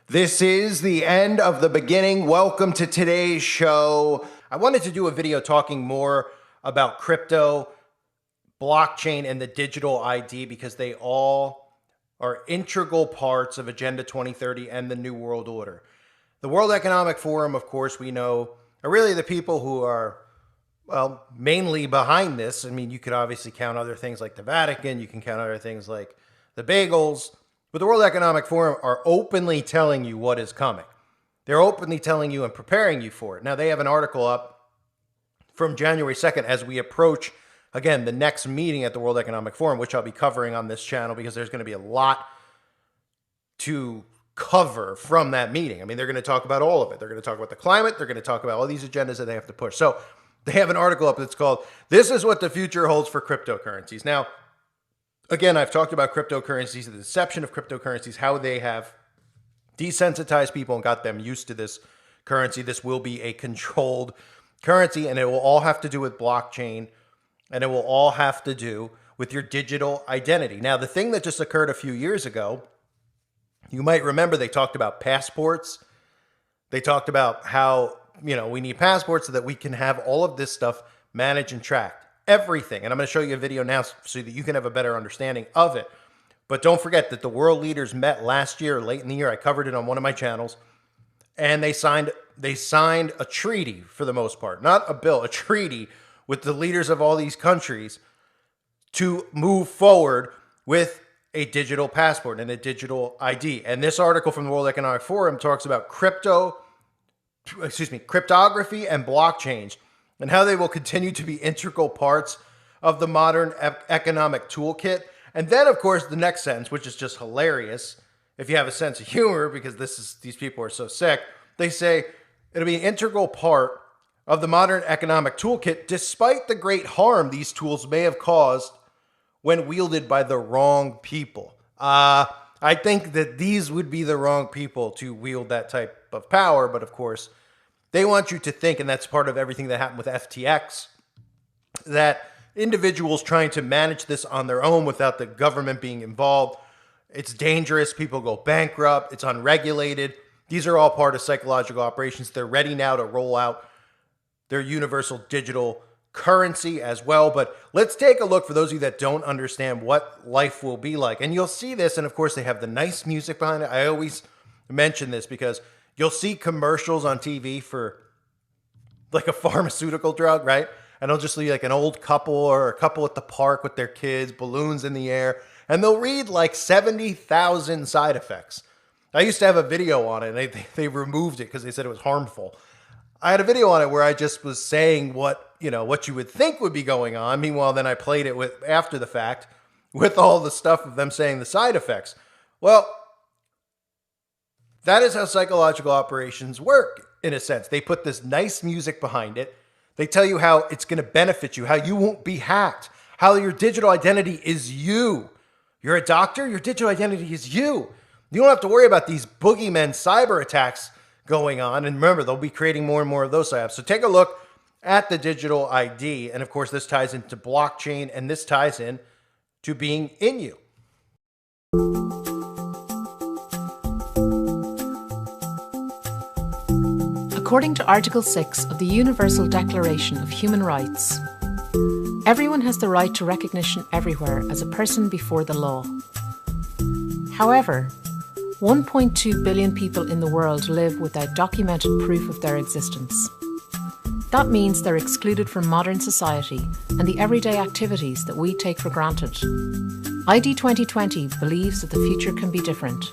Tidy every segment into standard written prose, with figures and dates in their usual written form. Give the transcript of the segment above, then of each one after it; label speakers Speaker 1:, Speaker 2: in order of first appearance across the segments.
Speaker 1: This is the end of the beginning. Welcome to today's show. I wanted to do a video talking more about crypto, blockchain, and the digital ID because they all are integral parts of Agenda 2030 and the New World Order. The World Economic Forum, of course, we know are really the people who are, well, mainly behind this. I mean, you could obviously count other things like the Vatican, you can count other things like the bagels, but the World Economic Forum are openly telling you what is coming. They're openly telling you and preparing you for it. Now, they have an article up from January 2nd as we approach, again, the next meeting at the World Economic Forum, which I'll be covering on this channel because there's going to be a lot to cover from that meeting. I mean, they're going to talk about all of it. They're going to talk about the climate. They're going to talk about all these agendas that they have to push. So they have an article up that's called, "This is what the future holds for cryptocurrencies." Now, again, I've talked about cryptocurrencies, the deception of cryptocurrencies, how they have desensitized people and got them used to this currency. This will be a controlled currency, and it will all have to do with blockchain, and it will all have to do with your digital identity. Now, the thing that just occurred a few years ago, you might remember they talked about passports. They talked about how, we need passports so that we can have all of this stuff managed and tracked. Everything. And I'm going to show you a video now so that you can have a better understanding of it. But don't forget that the world leaders met last year, late in the year. I covered it on one of my channels. And they signed a treaty for the most part. Not a bill, a treaty with the leaders of all these countries to move forward with a digital passport and a digital ID. And this article from the World Economic Forum talks about cryptography and blockchains and how they will continue to be integral parts of the modern economic toolkit. And then, of course, the next sentence, which is just hilarious, if you have a sense of humor, because these people are so sick, they say it'll be an integral part of the modern economic toolkit, despite the great harm these tools may have caused when wielded by the wrong people. I think that these would be the wrong people to wield that type of power, but of course, they want you to think, and that's part of everything that happened with FTX, that individuals trying to manage this on their own without the government being involved, it's dangerous, people go bankrupt, it's unregulated. These are all part of psychological operations. They're ready now to roll out their universal digital currency as well. But let's take a look for those of you that don't understand what life will be like. And you'll see this, and of course they have the nice music behind it. I always mention this because you'll see commercials on TV for like a pharmaceutical drug, right? And it'll just be like an old couple or a couple at the park with their kids, balloons in the air, and they'll read like 70,000 side effects. I used to have a video on it, and they removed it because they said it was harmful. I had a video on it where I just was saying what you would think would be going on. Meanwhile, then I played it after the fact with all the stuff of them saying the side effects. Well, that is how psychological operations work, in a sense. They put this nice music behind it. They tell you how it's going to benefit you, how you won't be hacked, how your digital identity is you. You're a doctor, your digital identity is you. You don't have to worry about these boogeymen cyber attacks going on. And remember, they'll be creating more and more of those apps. So take a look at the digital ID. And of course, this ties into blockchain, and this ties in to being in you.
Speaker 2: According to Article 6 of the Universal Declaration of Human Rights, everyone has the right to recognition everywhere as a person before the law. However, 1.2 billion people in the world live without documented proof of their existence. That means they're excluded from modern society and the everyday activities that we take for granted. ID 2020 believes that the future can be different.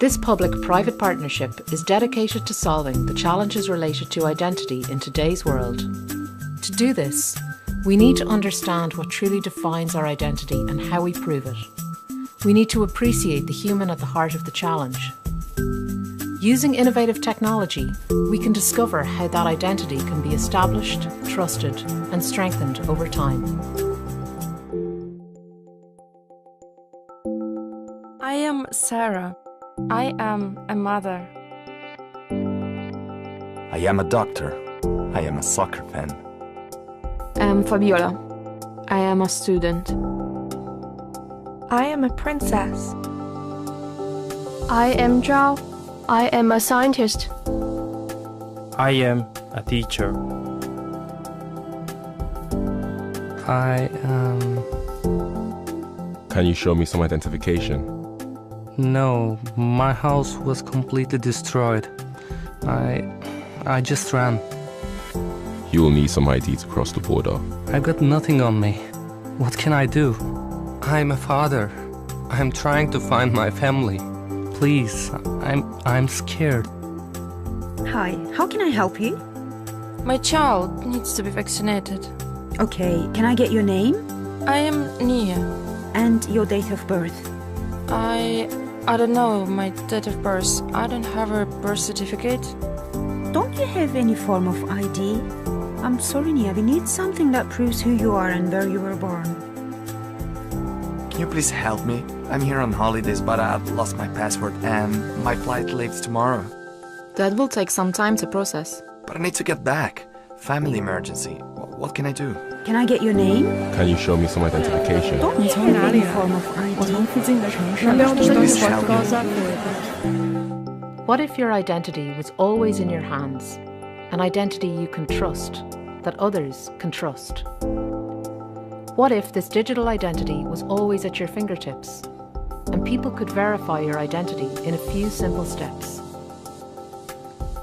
Speaker 2: This public-private partnership is dedicated to solving the challenges related to identity in today's world. To do this, we need to understand what truly defines our identity and how we prove it. We need to appreciate the human at the heart of the challenge. Using innovative technology, we can discover how that identity can be established, trusted, and strengthened over time.
Speaker 3: I am Sarah. I am a mother.
Speaker 4: I am a doctor. I am a soccer fan.
Speaker 5: I am Fabiola. I am a student.
Speaker 3: I am a princess.
Speaker 6: I am Zhao.
Speaker 5: I am a scientist.
Speaker 6: I am a teacher. I am...
Speaker 7: Can you show me some identification?
Speaker 6: No, my house was completely destroyed. I just ran.
Speaker 7: You will need some ID to cross the border.
Speaker 6: I've got nothing on me. What can I do? I'm a father. I'm trying to find my family. Please, I'm scared.
Speaker 8: Hi, how can I help you?
Speaker 3: My child needs to be vaccinated.
Speaker 8: Okay, can I get your name?
Speaker 3: I am Nia.
Speaker 8: And your date of birth?
Speaker 3: I don't know my date of birth. I don't have a birth certificate.
Speaker 8: Don't you have any form of ID? I'm sorry, Nia, we need something that proves who you are and where you were born.
Speaker 4: Can you please help me? I'm here on holidays, but I've lost my passport and my flight leaves tomorrow.
Speaker 5: That will take some time to process.
Speaker 4: But I need to get back. Family emergency. What can I do?
Speaker 8: Can I get your name?
Speaker 7: Can you show me some identification?
Speaker 8: Don't you have any form of ID?
Speaker 4: Please help me.
Speaker 2: What if your identity was always in your hands? An identity you can trust, that others can trust? What if this digital identity was always at your fingertips, and people could verify your identity in a few simple steps?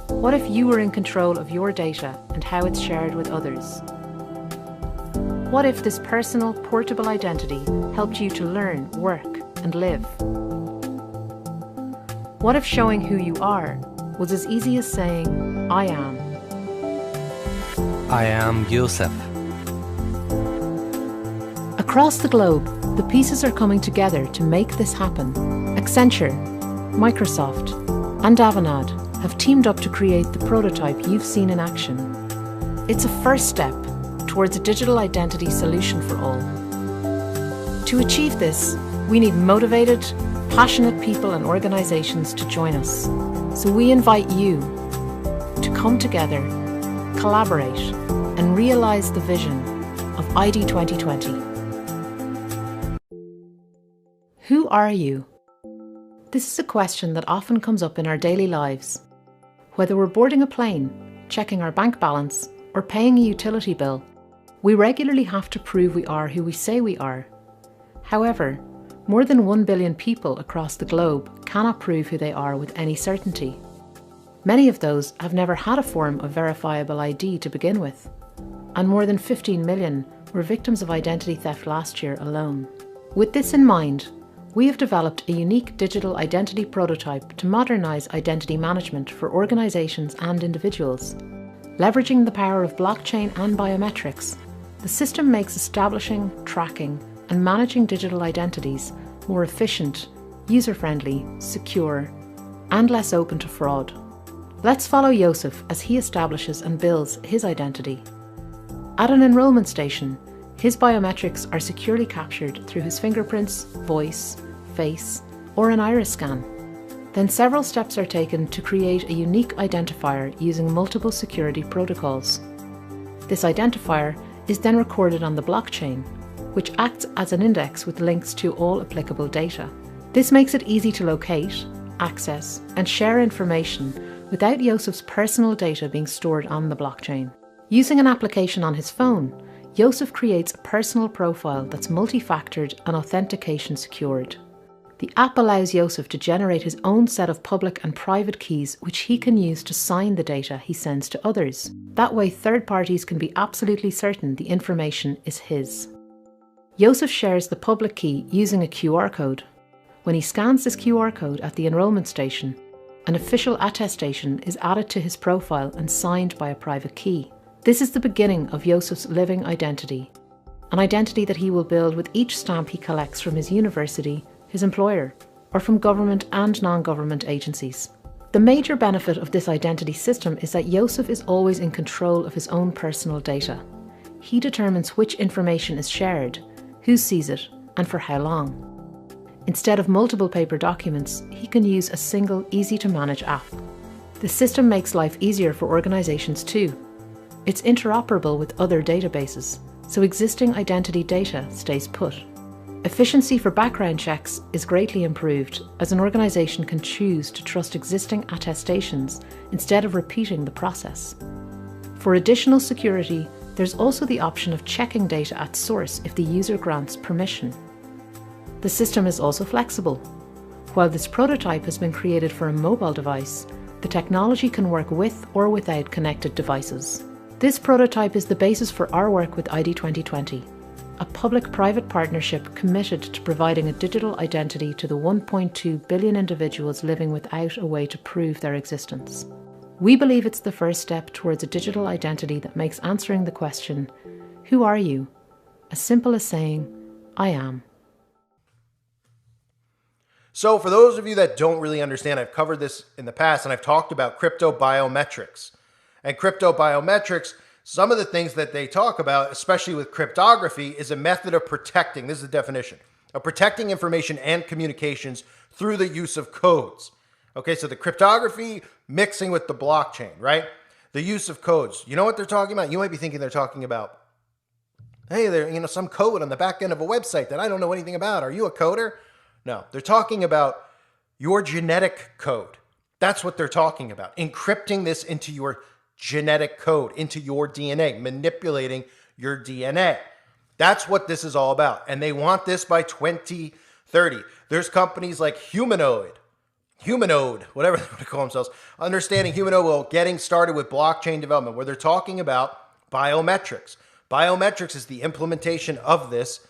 Speaker 2: What if you were in control of your data and how it's shared with others? What if this personal, portable identity helped you to learn, work, and live? What if showing who you are was as easy as saying, I am?
Speaker 6: I am Yusuf.
Speaker 2: Across the globe, the pieces are coming together to make this happen. Accenture, Microsoft, and Avanade have teamed up to create the prototype you've seen in action. It's a first step towards a digital identity solution for all. To achieve this, we need motivated, passionate people and organisations to join us. So we invite you to come together, collaborate, and realise the vision of ID 2020. Who are you? This is a question that often comes up in our daily lives. Whether we're boarding a plane, checking our bank balance, or paying a utility bill, we regularly have to prove we are who we say we are. However, more than 1 billion people across the globe cannot prove who they are with any certainty. Many of those have never had a form of verifiable ID to begin with, and more than 15 million were victims of identity theft last year alone. With this in mind, we have developed a unique digital identity prototype to modernise identity management for organisations and individuals. Leveraging the power of blockchain and biometrics, the system makes establishing, tracking, and managing digital identities more efficient, user-friendly, secure, and less open to fraud. Let's follow Yusuf as he establishes and builds his identity. At an enrolment station, his biometrics are securely captured through his fingerprints, voice, face, or an iris scan. Then several steps are taken to create a unique identifier using multiple security protocols. This identifier is then recorded on the blockchain, which acts as an index with links to all applicable data. This makes it easy to locate, access, and share information without Yusuf's personal data being stored on the blockchain. Using an application on his phone, Yusuf creates a personal profile that's multi-factored and authentication secured. The app allows Yusuf to generate his own set of public and private keys which he can use to sign the data he sends to others. That way third parties can be absolutely certain the information is his. Yusuf shares the public key using a QR code. When he scans this QR code at the enrolment station, an official attestation is added to his profile and signed by a private key. This is the beginning of Yusuf's living identity, an identity that he will build with each stamp he collects from his university, his employer, or from government and non-government agencies. The major benefit of this identity system is that Yusuf is always in control of his own personal data. He determines which information is shared, who sees it, and for how long. Instead of multiple paper documents, he can use a single, easy-to-manage app. The system makes life easier for organisations too. It's interoperable with other databases, so existing identity data stays put. Efficiency for background checks is greatly improved as an organisation can choose to trust existing attestations instead of repeating the process. For additional security, there's also the option of checking data at source if the user grants permission. The system is also flexible. While this prototype has been created for a mobile device, the technology can work with or without connected devices. This prototype is the basis for our work with ID 2020, a public-private partnership committed to providing a digital identity to the 1.2 billion individuals living without a way to prove their existence. We believe it's the first step towards a digital identity that makes answering the question, "Who are you?" as simple as saying, "I am."
Speaker 1: So for those of you that don't really understand, I've covered this in the past and I've talked about crypto biometrics. And crypto biometrics, some of the things that they talk about, especially with cryptography, is a method of protecting, this is the definition, of protecting information and communications through the use of codes. Okay, so the cryptography mixing with the blockchain, right? The use of codes. You know what they're talking about? You might be thinking they're talking about, hey, there's some code on the back end of a website that I don't know anything about. Are you a coder? No, they're talking about your genetic code. That's what they're talking about. Encrypting this into your genetic code, into your DNA, manipulating your DNA. That's what this is all about. And they want this by 2030. There's companies like Humanoid, whatever they want to call themselves, Understanding Humanoid, well, getting started with blockchain development, where they're talking about biometrics. Biometrics is the implementation of this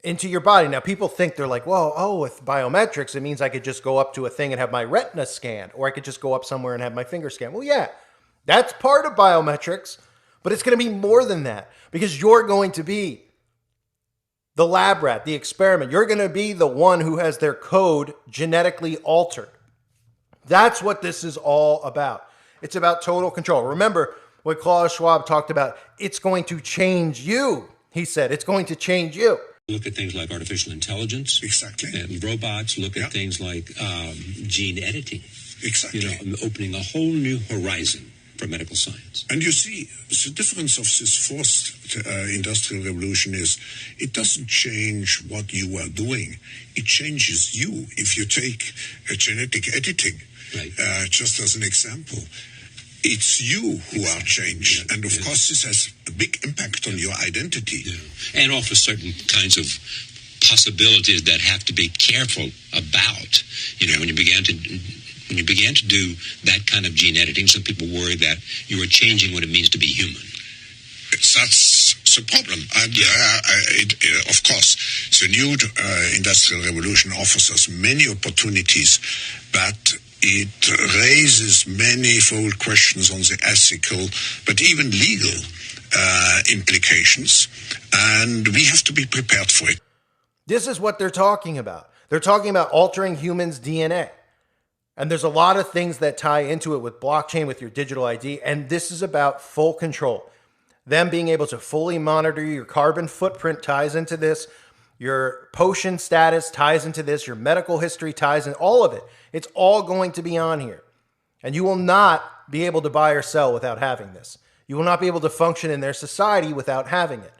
Speaker 1: into your body. Now, people think they're like, well, with biometrics, it means I could just go up to a thing and have my retina scanned, or I could just go up somewhere and have my finger scanned. Well, yeah, that's part of biometrics, but it's going to be more than that because you're going to be the lab rat, the experiment. You're going to be the one who has their code genetically altered. That's what this is all about. It's about total control. Remember what Klaus Schwab talked about. It's going to change you. He said, it's going to change you.
Speaker 9: Look at things like artificial intelligence. Exactly. And robots. Look at things like gene editing. Exactly. Opening a whole new horizon for medical science.
Speaker 10: And you see, the difference of this fourth industrial revolution is it doesn't change what you are doing. It changes you. If you take genetic editing, just as an example, it's you who are changed. And of course, this has a big impact on your identity.
Speaker 9: Yeah. And offers certain kinds of possibilities that have to be careful about. When you began to do that kind of gene editing, some people worry that you are changing what it means to be human.
Speaker 10: That's the problem. Of course, the new industrial revolution offers us many opportunities, but it raises manifold questions on the ethical, but even legal implications, and we have to be prepared for it.
Speaker 1: This is what they're talking about. They're talking about altering humans' DNA. And there's a lot of things that tie into it with blockchain, with your digital ID, and this is about full control. Them being able to fully monitor your carbon footprint ties into this. Your potion status ties into this. Your medical history ties in, all of it. It's all going to be on here. And you will not be able to buy or sell without having this. You will not be able to function in their society without having it.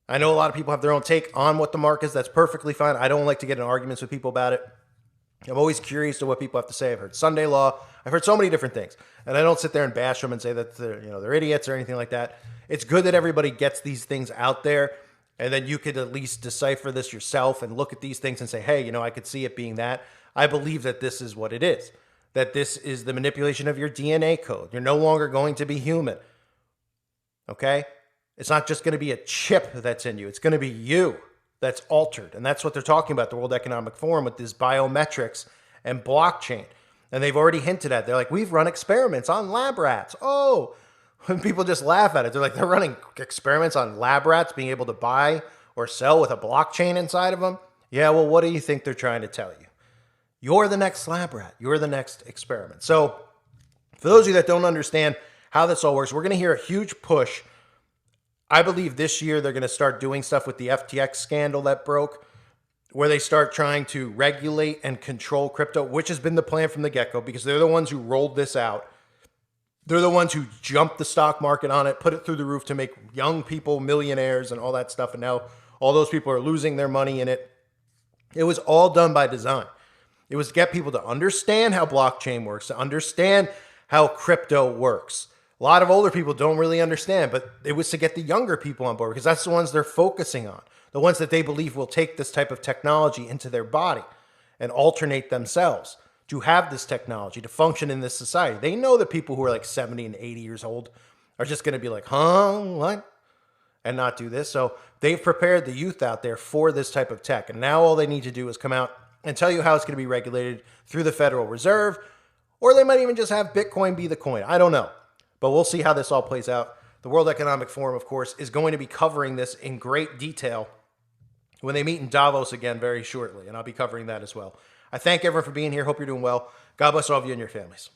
Speaker 1: I know a lot of people have their own take on what the mark is. That's perfectly fine. I don't like to get in arguments with people about it. I'm always curious to what people have to say. I've heard Sunday law. I've heard so many different things. And I don't sit there and bash them and say that they're idiots or anything like that. It's good that everybody gets these things out there. And then you could at least decipher this yourself and look at these things and say, hey, I could see it being that. I believe that this is what it is. That this is the manipulation of your DNA code. You're no longer going to be human. Okay? It's not just going to be a chip that's in you. It's going to be you that's altered. And that's what they're talking about, the World Economic Forum, with this biometrics and blockchain. And they've already hinted at it. They're like, we've run experiments on lab rats. Oh, when people just laugh at it. They're like, they're running experiments on lab rats being able to buy or sell with a blockchain inside of them. Yeah, well, what do you think they're trying to tell you? You're the next lab rat. You're the next experiment. So for those of you that don't understand how this all works, we're going to hear a huge push. I believe this year they're going to start doing stuff with the FTX scandal that broke, where they start trying to regulate and control crypto, which has been the plan from the get-go because they're the ones who rolled this out. They're the ones who jumped the stock market on it, put it through the roof to make young people millionaires and all that stuff. And now all those people are losing their money in it. It was all done by design. It was to get people to understand how blockchain works, to understand how crypto works. A lot of older people don't really understand, but it was to get the younger people on board because that's the ones they're focusing on, the ones that they believe will take this type of technology into their body and alternate themselves to have this technology, to function in this society. They know that people who are like 70 and 80 years old are just going to be like, huh, what? And not do this. So they've prepared the youth out there for this type of tech. And now all they need to do is come out and tell you how it's going to be regulated through the Federal Reserve, or they might even just have Bitcoin be the coin. I don't know. But we'll see how this all plays out. The World Economic Forum, of course, is going to be covering this in great detail when they meet in Davos again very shortly. And I'll be covering that as well. I thank everyone for being here. Hope you're doing well. God bless all of you and your families.